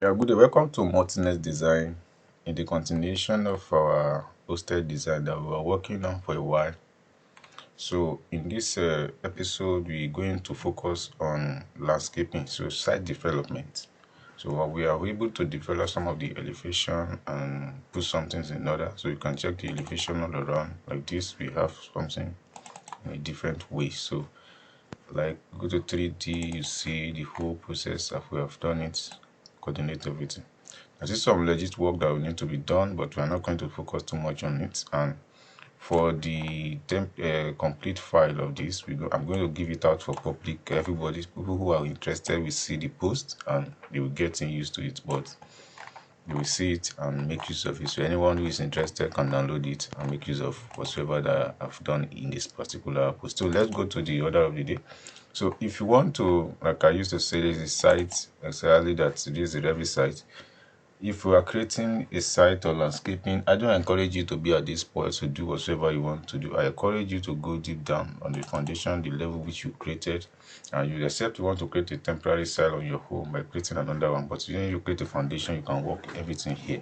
Yeah, good day. Welcome to Multinet Design in the continuation of our hosted design that we were working on for a while. So, in this episode, we're going to focus on landscaping, so site development. So, we are able to develop some of the elevation and put some things in order. So, you can check the elevation all around. Like this, we have something in a different way. So, like go to 3D, you see the whole process of we have done it, coordinate everything. There is some legit work that will need to be done, but we are not going to focus too much on it. And for the complete file of this, I'm going to give it out for public. Everybody, people who are interested, will see the post and they will get used to it. But you will see it and make use of it. So anyone who is interested can download it and make use of whatsoever that I've done in this particular post. So let's go to the order of the day. So if you want to, like I used to say, there's a site exactly that this is a Revit site. If you are creating a site or landscaping, I don't encourage you to be at this point to do whatever you want to do. I encourage you to go deep down on the foundation, the level which you created, and you accept you want to create a temporary site on your home by creating another one. But when you create a foundation, you can work everything here.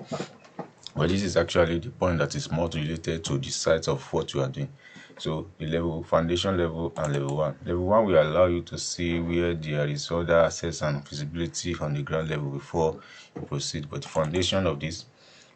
But this is actually the point that is more related to the site of what you are doing. So the level, foundation level and level one. Level one will allow you to see where there is other access and visibility on the ground level before you proceed. But the foundation of this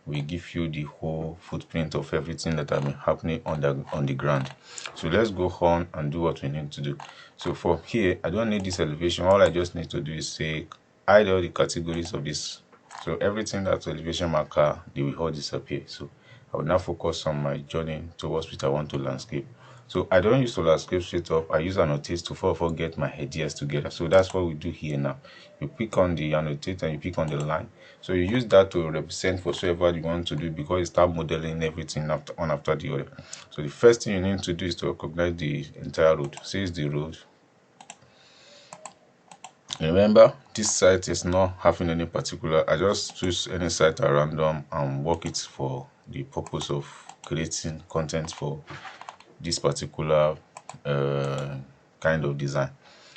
will give you the whole footprint of everything that has been happening on the ground. So let's go on and do what we need to do. So for here, I don't need this elevation. All I just need to do is say hide all the categories of this. So everything that's elevation marker, they will all disappear. So I will now focus on my journey towards which I want to landscape. So I don't use to landscape straight up. I use annotate to first get my ideas together. So that's what we do here now. You pick on the annotate and you pick on the line. So you use that to represent whatsoever you want to do because you start modeling everything after the other. So the first thing you need to do is to recognize the entire road. Say it's the road. Remember, this site is not having any particular. I just choose any site at random and work it for the purpose of creating content for this particular kind of design.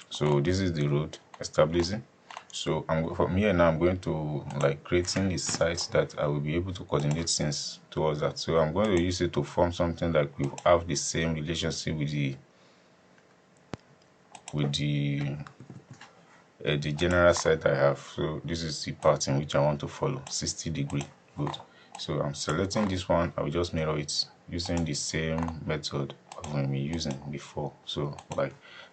So this is the road establishing. So from here now I'm going to like creating a site that I will be able to coordinate things towards that. So I'm going to use it to form something that will have the same relationship with the general site I have. So this is the part in which I want to follow 60-degree. Good. So I'm selecting this one. I will just mirror it using the same method I've been using before. So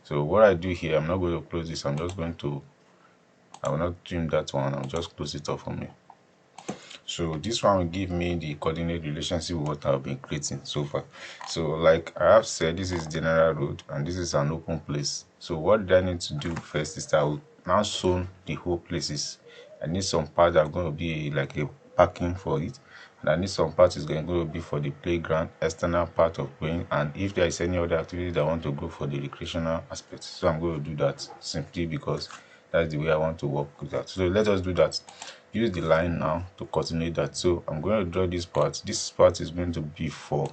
what I do here, I'm not going to close this. I will not trim that one. I'll just close it off for me. So this one will give me the coordinate relationship with what I've been creating so far. So like I have said, this is general road and this is an open place. So what I need to do first is that I will now zone the whole places. I need some part that are going to be like a parking for it. And I need some part is going to be for the playground, external part of playing. And if there is any other activity that I want to go for the recreational aspect, so I'm going to do that simply because that's the way I want to work with that. So let us do that. Use the line now to coordinate that. So I'm going to draw this part. This part is going to be 4.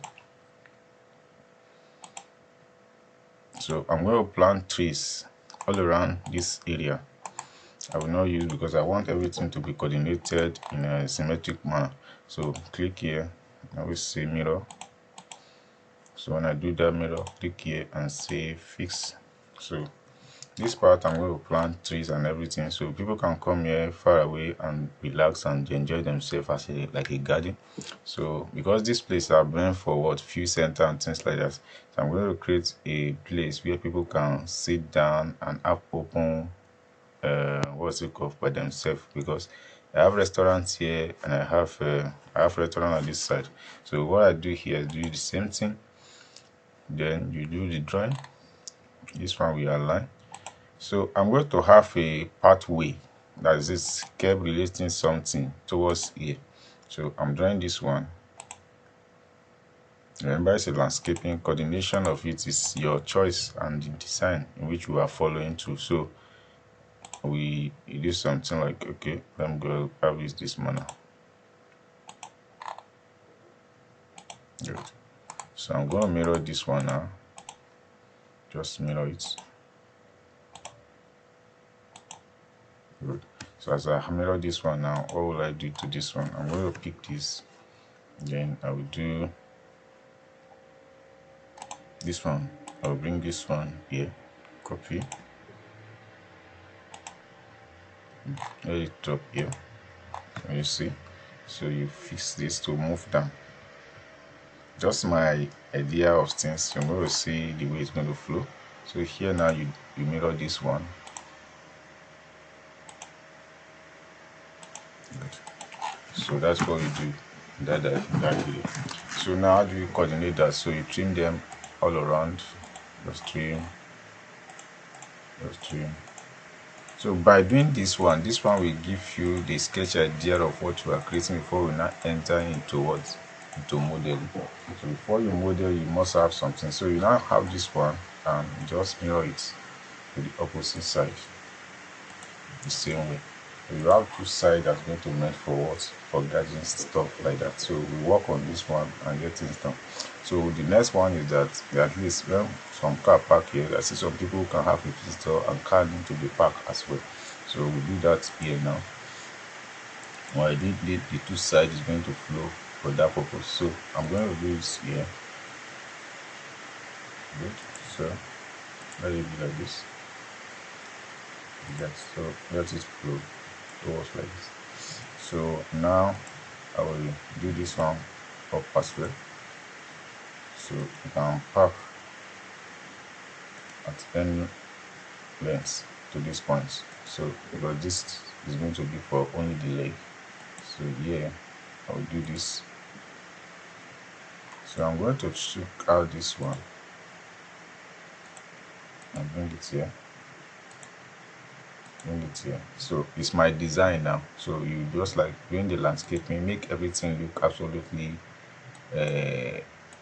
So I'm going to plant trees all around this area. I will not use because I want everything to be coordinated in a symmetric manner. So click here. I will say mirror. So when I do that mirror, click here and say fix. So this part I'm going to plant trees and everything so people can come here far away and relax and enjoy themselves as like a garden. So because this place are meant for what view center and things like that, so I'm going to create a place where people can sit down and have open what's it called by themselves, because I have restaurants here and I have restaurant on this side. So what I do here is do the same thing, then you do the drawing. This one we align. So I'm going to have a pathway that is kept relating something towards here. So I'm drawing this one. Remember, it's a landscaping. Coordination of it is your choice and the design in which we are following to. So we do something like, okay, let me go have this manner. Good. So I'm going to mirror this one now. Just mirror it. Good. So as I mirror this one now, what will I do to this one? I'm going to pick this, then I will do this one. I will bring this one here, copy, let it drop here. Can you see? So you fix this to move down. Just my idea of things. You're going to see the way it's going to flow. So here now you mirror this one. Good. So that's what you do that way. So now how do you coordinate that? So you trim them all around. Just trim. So by doing this one will give you the sketch idea of what you are creating before we now enter into what? Into modeling. So before you model, you must have something. So you now have this one and just mirror it to the opposite side the same way. So you have two sides that's going to meant for what? For gathering stuff like that. So we work on this one and get things done. So the next one is that at least when some car park here, I see some people can have a visitor and car need to be parked as well. So we do that here now. Why the two sides is going to flow for that purpose. So I'm going to do this here. Good. So let it be like this. Yes. So let it flow towards like this. So now I will do this one up as well. So you can park at any length to these points. So because this is going to be for only the leg. So here I will do this. So I'm going to check out this one and bring it here. So it's my design now. So you just like doing the landscaping, make everything look absolutely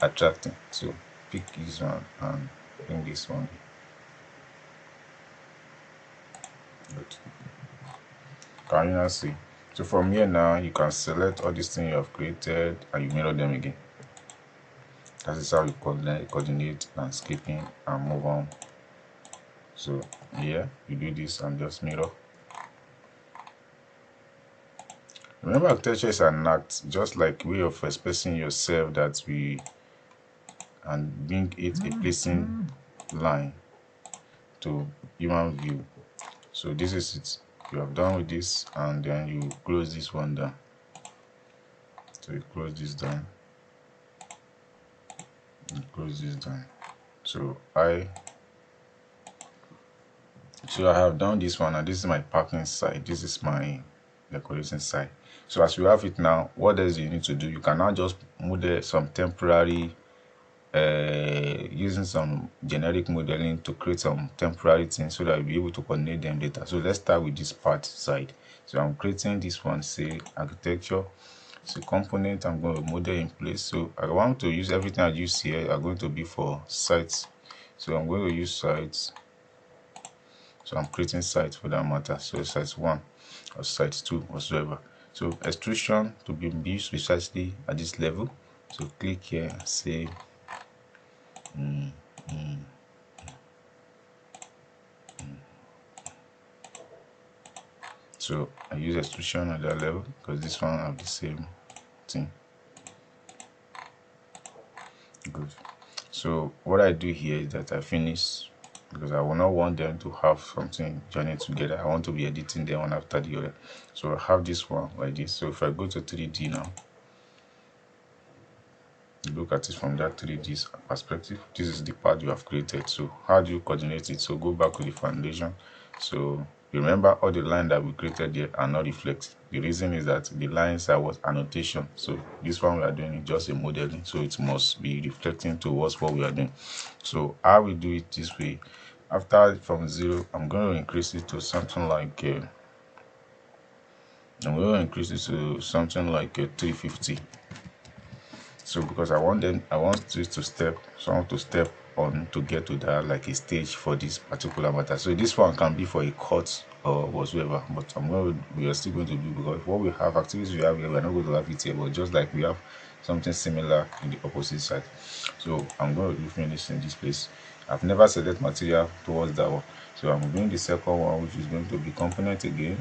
attracting. So pick this one and bring this one. Good. Can you now see? So from here now you can select all these things you have created and you mirror them again. That is how you coordinate landscaping and move on. So here you do this and just mirror. Remember, architecture is an act, just like way of expressing yourself that we and bring it a pleasing line to human view. So this is it. You have done with this and then you close this one down. So you close this down. And close this down. So I have done this one and this is my parking side. This is my decoration side. So as you have it now, what else you need to do? You can now just model some temporary using some generic modeling to create some temporary things so that you'll be able to coordinate them later. So let's start with this part side. So I'm creating this one, say architecture. So component I'm going to model in place. So I want to use everything I use here are going to be for sites. So I'm going to use sites. So I'm creating sites for that matter. So site 1 or site 2 whatsoever. So extrusion to be used precisely at this level. So click here and say so I use extrusion at that level because this one have the same thing. Good. So what I do here is that I finish because I will not want them to have something joining together. I want to be editing them one after the other. So I have this one like this. So if I go to 3D now, look at it from that 3D perspective. This is the part you have created. So how do you coordinate it? So go back to the foundation. So remember, all the lines that we created here are not reflected. The reason is that the lines are what annotation. So this one we are doing is just a modeling, so it must be reflecting towards what we are doing. So I will do it this way. After from 0, I'm going to increase it to something like 350. So because I want you to step on to get to that like a stage for this particular matter. So this one can be for a cut or whatsoever, but we are still going to do, because what we have activities we have here, we're not going to have it here, but just like we have something similar in the opposite side. So I'm going to do finish in this place. I've never selected material towards that one, so I'm doing the second one, which is going to be component again.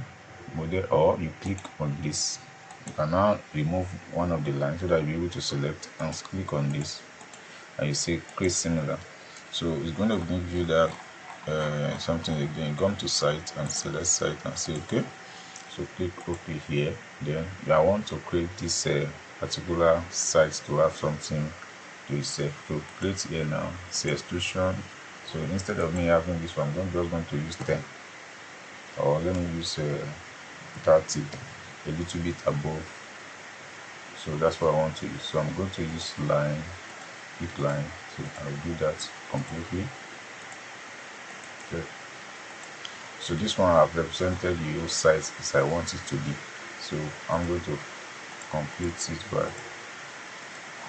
model, or you click on this. You can now remove one of the lines so that you'll be able to select and click on this, and you say create similar. So it's going to give you that something again. Come to site and select site and say okay. So click OK here. Then I want to create this particular site to have something to itself. To create here now, say extrusion. So instead of me having this one, I'm just going to use 10, or let me use 30, a little bit above. So that's what I want to use. So I'm going to use line, pick line. So I'll do that completely. Okay. So this one I've represented the whole site as I want it to be. So I'm going to complete it by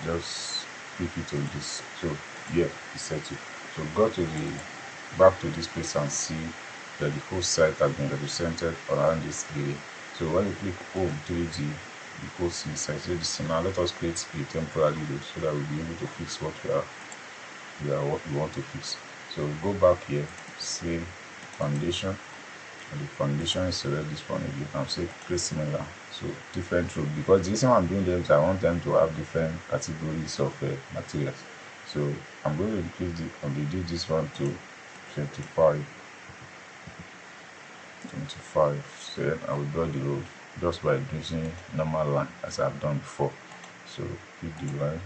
just click it on this. So yeah, it's set it. So go to the back to this place and see that the whole site has been represented around this area. So when you click home 3D, you go see inside. So this now let us create a temporary load so that we'll be able to fix what what we want to fix. So go back here, say foundation, and the foundation is select this one again and say create similar. So different road, because the reason why I'm doing them is I want them to have different categories of materials. So I'm going to increase the reduce this one to 25. So I will draw the road just by using normal line as I've done before. So pick the line.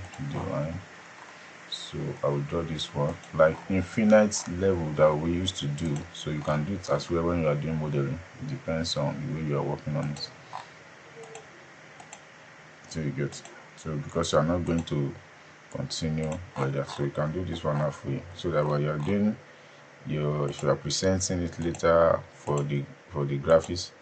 So I will draw this one like infinite level that we used to do. So you can do it as well when you are doing modeling. It depends on the way you are working on it. So you get. So because you are not going to continue like that, so you can do this one halfway, so that while you are doing if you are presenting it later for the graphics,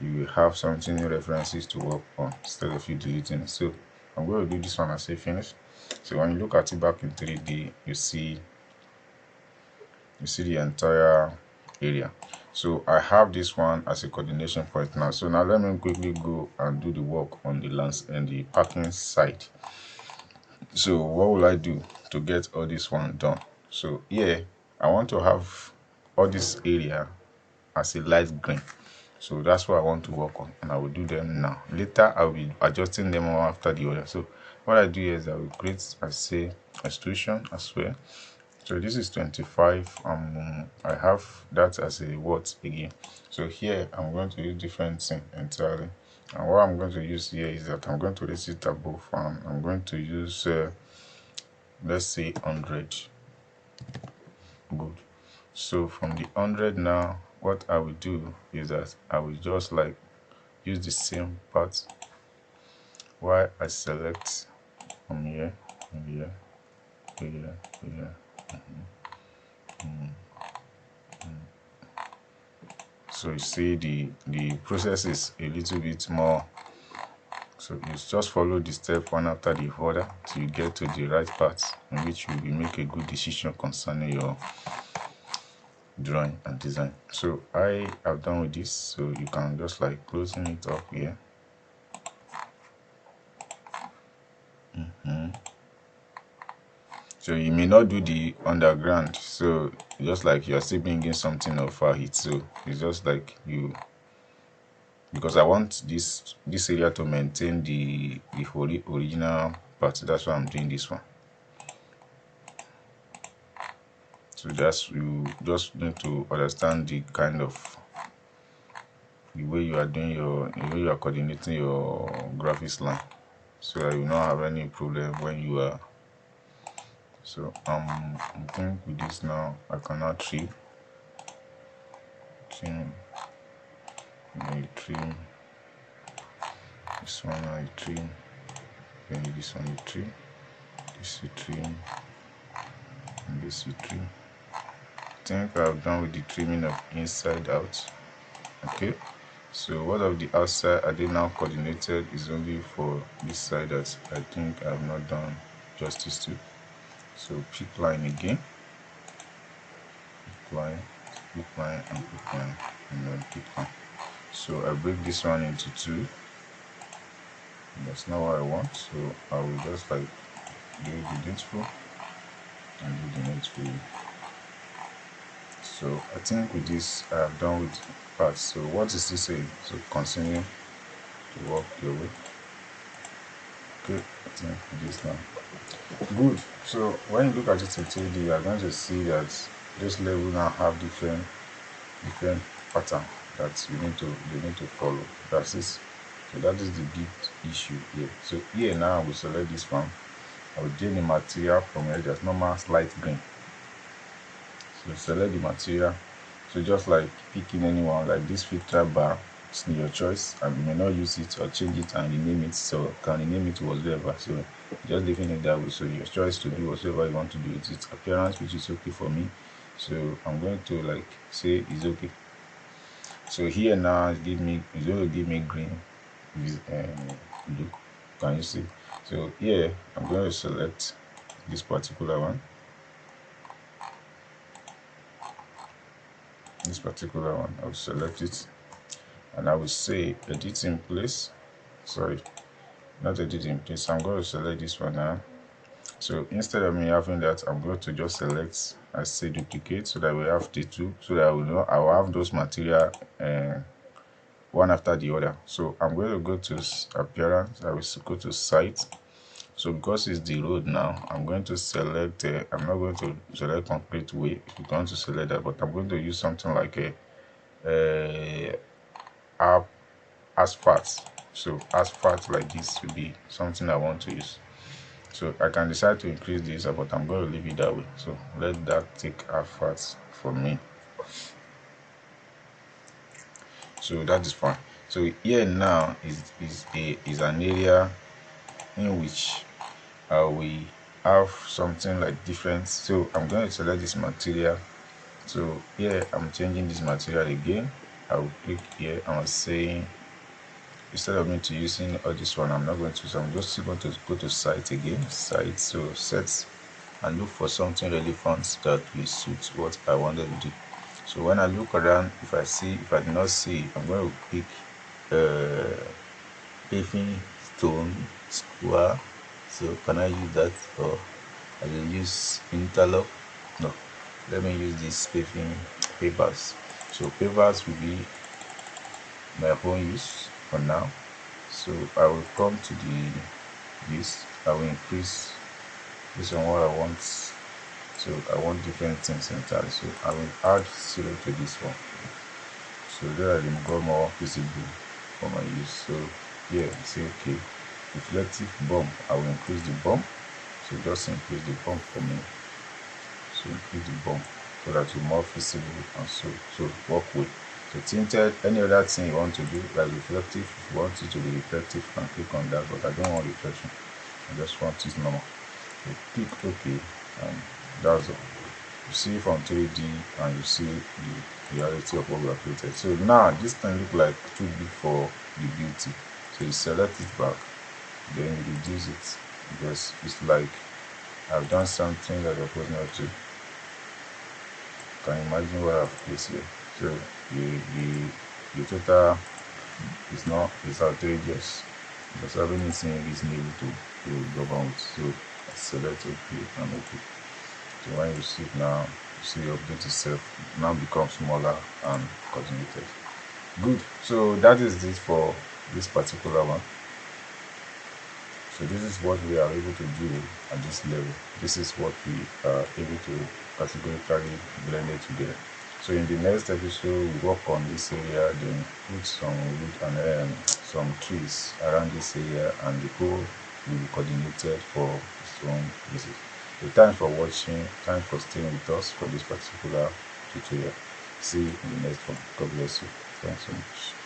you will have something references to work on instead of you deleting it. So I'm going to do this one and say finish. So when you look at it back in 3D, you see the entire area. So I have this one as a coordination point now. So now let me quickly go and do the work on the lands and the parking side. So what will I do to get all this one done? So here I want to have all this area as a light green. So that's what I want to work on, and I will do them now. Later I will be adjusting them one after the other. So what I do is I will create, I say, extrusion as well. So this is 25. I have that as a what again. So here I'm going to use different thing entirely, and what I'm going to use here is that I'm going to raise it above, and I'm going to use let's say 100. Good. So from the 100 now, what I will do is that I will just like use the same part while I select from here, here, here, here. So you see the process is a little bit more. So you just follow the step one after the other till you get to the right part in which you will make a good decision concerning your drawing and design. So I have done with this, so you can just like closing it up here. So you may not do the underground, so just like you're still bringing something of it. So it's just like you, because I want this area to maintain the original part. That's why I'm doing this one. So you just need to understand the kind of the way you are doing the way you are coordinating your graphics line, so that you will not have any problem when you are. So I think with this now I cannot trim this one, I trim, then this one you trim, this you trim, and this you trim. I think I've done with the trimming of inside out. Okay, so what of the outside are they now coordinated is only for this side that I think I have not done justice to. So pick line again, pick line, and pick line, and then pick line. So I break this one into two. That's not what I want, so I will just like do the needful and do the needful. So I think with this I have done with parts. So what is this saying? So continue to work your way. Okay, I think with this now. Good. So when you look at it in 3D, you are going to see that this level now have different pattern that you need to follow. That's this. So that is the big issue here. So here now we select this one. I will change the material from here, just normal light green. So select the material. So just like picking anyone, like this filter bar, it's your choice, and you may not use it or change it and rename it. So can rename it whatever. So just leaving it that way. So your choice to do whatever you want to do with its appearance, which is okay for me. So I'm going to like say it's okay. So here now it's going to give me green blue. Can you see? So here I'm going to select this particular one. I will select it, and I will say edit in place. Sorry, not edit in place. I'm going to select this one now. So instead of me having that, I'm going to just select, I say duplicate, so that we have the two, so that I will have those material one after the other. So I'm going to go to appearance. I will go to site. So because it's the road now, I'm going to select. I'm not going to select complete way. If you want to select that, but I'm going to use something like a asphalt. So asphalt like this will be something I want to use. So I can decide to increase this, but I'm going to leave it that way. So let that take asphalt for me. So that is fine. So here now is an area in which we have something like different. So I'm going to select this material. So here I'm changing this material again. I will click here and I'm saying, instead of me to using all this one, I'm not going to. So I'm just going to go to site again. Site. So set and look for something relevant that will suit what I wanted to do. So when I look around, if I do not see, I'm going to pick paving stone square. So can I use that, or I will use interlock? No, let me use this paving pavers. So pavers will be my own use for now. So I will come to this. I will increase this on what I want. So I want different things entirely. So I will add 0 to this one. So there I will go more visible for my use. So here I say okay, reflective bump. I will increase the bump. So just increase the bump for me. So increase the bump so that you're more visible and so work with. So tinted, any other thing you want to do, like reflective, if you want it to be reflective, you can click on that, but I don't want reflection. I just want it normal. So click OK, and that's all. You see from 3D and you see the reality of what we have created. So now this thing look like too big for the beauty. So you select it back, then you reduce it, because it's like I've done something that I was not to. Can you imagine what I've placed here? So the total is not, it's outrageous, because having it in isn't able to govern with. So I select OK and OK. So when you see it now, you see the update itself now becomes smaller and coordinated. Good. So that is it for this particular one. So this is what we are able to do at this level. This is what we are able to categorically blend it together. So in the next episode, we work on this area, then put some wood and some trees around this area, and the whole will be coordinated for its own visit. So thanks for watching. Thanks for staying with us for this particular tutorial. See you in the next one. God bless you. Thanks so much.